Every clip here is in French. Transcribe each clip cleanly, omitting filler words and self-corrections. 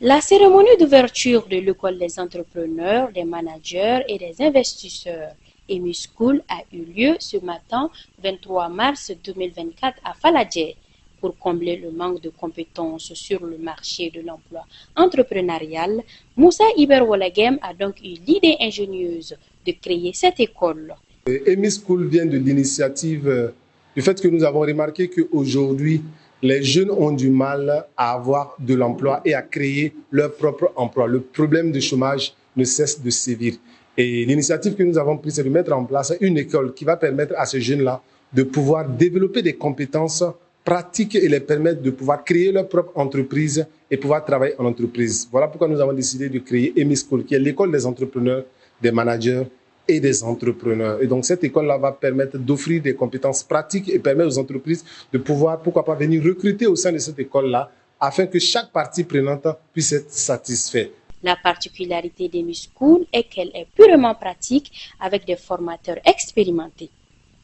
La cérémonie d'ouverture de l'école des entrepreneurs, des managers et des investisseurs EMI School a eu lieu ce matin 23 mars 2024 à Faladje. Pour combler le manque de compétences sur le marché de l'emploi entrepreneurial, Moussa Iberwolagem a donc eu l'idée ingénieuse de créer cette école. EMI School vient de l'initiative du fait que nous avons remarqué qu'aujourd'hui, les jeunes ont du mal à avoir de l'emploi et à créer leur propre emploi. Le problème de chômage ne cesse de sévir. Et l'initiative que nous avons prise, c'est de mettre en place une école qui va permettre à ces jeunes-là de pouvoir développer des compétences pratiques et les permettre de pouvoir créer leur propre entreprise et pouvoir travailler en entreprise. Voilà pourquoi nous avons décidé de créer EMI School, qui est l'école des entrepreneurs, des managers et des entrepreneurs. Et donc, cette école-là va permettre d'offrir des compétences pratiques et permettre aux entreprises de pouvoir, pourquoi pas, venir recruter au sein de cette école-là afin que chaque partie prenante puisse être satisfaite. La particularité d'EMI School est qu'elle est purement pratique avec des formateurs expérimentés.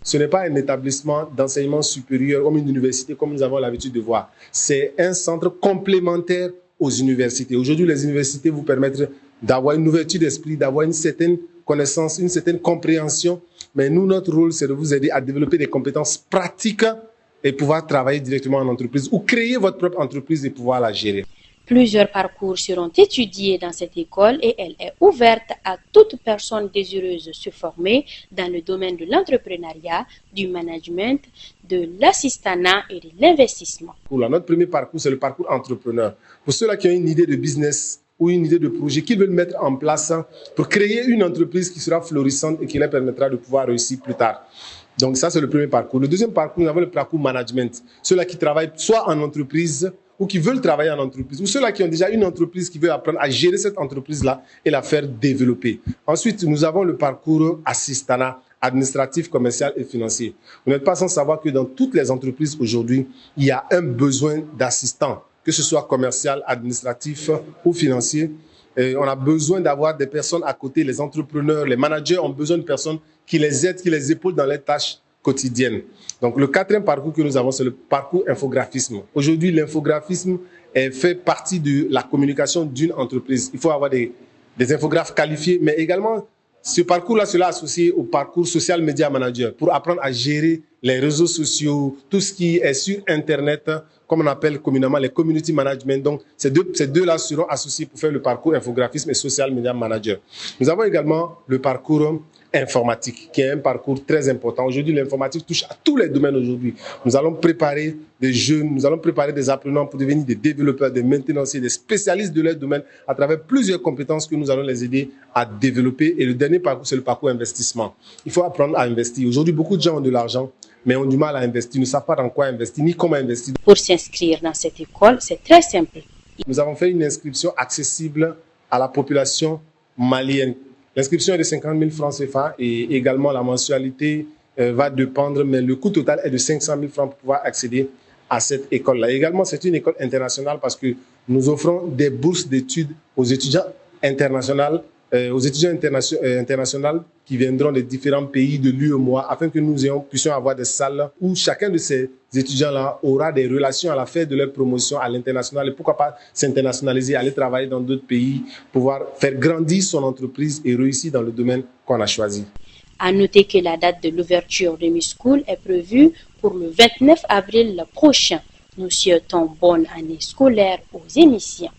Ce n'est pas un établissement d'enseignement supérieur comme une université, comme nous avons l'habitude de voir. C'est un centre complémentaire aux universités. Aujourd'hui, les universités vous permettent d'avoir une ouverture d'esprit, d'avoir une certaine connaissance, une certaine compréhension. Mais nous, notre rôle, c'est de vous aider à développer des compétences pratiques et pouvoir travailler directement en entreprise ou créer votre propre entreprise et pouvoir la gérer. Plusieurs parcours seront étudiés dans cette école et elle est ouverte à toute personne désireuse de se former dans le domaine de l'entrepreneuriat, du management, de l'assistanat et de l'investissement. Notre premier parcours, c'est le parcours entrepreneur. Pour ceux-là qui ont une idée de business ou une idée de projet qu'ils veulent mettre en place pour créer une entreprise qui sera florissante et qui leur permettra de pouvoir réussir plus tard. Donc ça, c'est le premier parcours. Le deuxième parcours, nous avons le parcours management. Ceux-là qui travaillent soit en entreprise ou qui veulent travailler en entreprise, ou ceux-là qui ont déjà une entreprise qui veulent apprendre à gérer cette entreprise-là et la faire développer. Ensuite, nous avons le parcours assistanat, administratif, commercial et financier. Vous n'êtes pas sans savoir que dans toutes les entreprises aujourd'hui, il y a un besoin d'assistants, que ce soit commercial, administratif ou financier. Et on a besoin d'avoir des personnes à côté, les entrepreneurs, les managers ont besoin de personnes qui les aident, qui les épaulent dans leurs tâches quotidiennes. Donc le quatrième parcours que nous avons, c'est le parcours infographisme. Aujourd'hui, l'infographisme fait partie de la communication d'une entreprise. Il faut avoir des infographes qualifiés, mais également ce parcours-là sera associé au parcours social media manager pour apprendre à gérer les réseaux sociaux, tout ce qui est sur Internet, comme on appelle communément les community management. Donc, ces deux-là seront associés pour faire le parcours infographisme et social media manager. Nous avons également le parcours informatique, qui est un parcours très important. Aujourd'hui, l'informatique touche à tous les domaines aujourd'hui. Nous allons préparer des jeunes, nous allons préparer des apprenants pour devenir des développeurs, des maintenanciers, des spécialistes de leur domaine à travers plusieurs compétences que nous allons les aider à développer. Et le dernier parcours, c'est le parcours investissement. Il faut apprendre à investir. Aujourd'hui, beaucoup de gens ont de l'argent, mais ont du mal à investir, ne savent pas dans quoi investir, ni comment investir. Pour s'inscrire dans cette école, c'est très simple. Nous avons fait une inscription accessible à la population malienne. L'inscription est de 50 000 francs CFA et également la mensualité va dépendre, mais le coût total est de 500 000 francs pour pouvoir accéder à cette école-là. Également, c'est une école internationale parce que nous offrons des bourses d'études aux étudiants internationaux, internationaux qui viendront des différents pays de l'UEMOA afin que nous puissions avoir des salles où chacun de ces étudiants-là aura des relations à la fin de leur promotion à l'international et pourquoi pas s'internationaliser, aller travailler dans d'autres pays, pouvoir faire grandir son entreprise et réussir dans le domaine qu'on a choisi. À noter que la date de l'ouverture de EMI School est prévue pour le 29 avril prochain. Nous souhaitons bonne année scolaire aux émissions.